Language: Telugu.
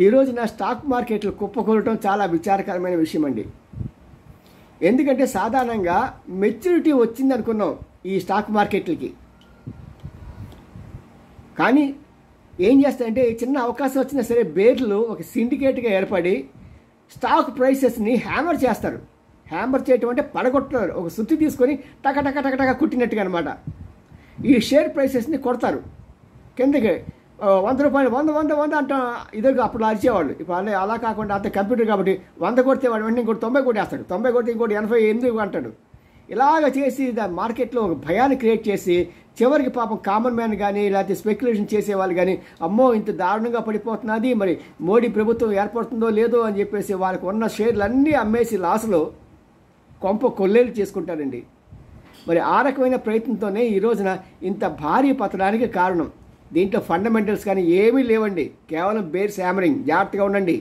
ఈ రోజున స్టాక్ మార్కెట్లు కుప్పకూలటం చాలా విచారకరమైన విషయం అండి. ఎందుకంటే సాధారణంగా మెచ్యూరిటీ వచ్చింది అనుకున్నాం ఈ స్టాక్ మార్కెట్లకి. కానీ ఏం చేస్తాయంటే చిన్న అవకాశం వచ్చినా సరే బేర్లు ఒక సిండికేట్గా ఏర్పడి స్టాక్ ప్రైసెస్ని హ్యామర్ చేస్తారు. హ్యామర్ చేయటం అంటే పడగొట్టుతారు. ఒక సుత్తి తీసుకొని టక టక టక టక కుట్టినట్టుగా అనమాట. ఈ షేర్ ప్రైసెస్ని కొడతారు కిందకి. 100 రూపాయలు 100 అంట ఇదిగా అప్పుడు అరిచేవాళ్ళు. ఇప్పుడు అలా కాకుండా అంత కంప్యూటర్ కాబట్టి 100 కొడితే వాడు వెంటనే ఇంకోటి 90 కొట్టేస్తాడు. 90 కొడితే ఇంకోటి 88 అంటాడు. ఇలాగ చేసి మార్కెట్లో ఒక భయాన్ని క్రియేట్ చేసి చివరికి పాపం కామన్ మ్యాన్ కానీ లేకపోతే స్పెక్యులేషన్ చేసేవాళ్ళు కానీ అమ్మో ఇంత దారుణంగా పడిపోతున్నది, మరి మోడీ ప్రభుత్వం ఏర్పడుతుందో లేదో అని చెప్పేసి వాళ్ళకు ఉన్న షేర్లన్నీ అమ్మేసి లాస్లో కొంప కొల్లేలు చేసుకుంటారండి. మరి ఆ రకమైన ప్రయత్నంతోనే ఈ రోజున ఇంత భారీ పతనానికి కారణం. దీంట్లో ఫండమెంటల్స్ కానీ ఏమీ లేవండి, కేవలం బేర్స్ హ్యామరింగ్. జాగ్రత్తగా ఉండండి.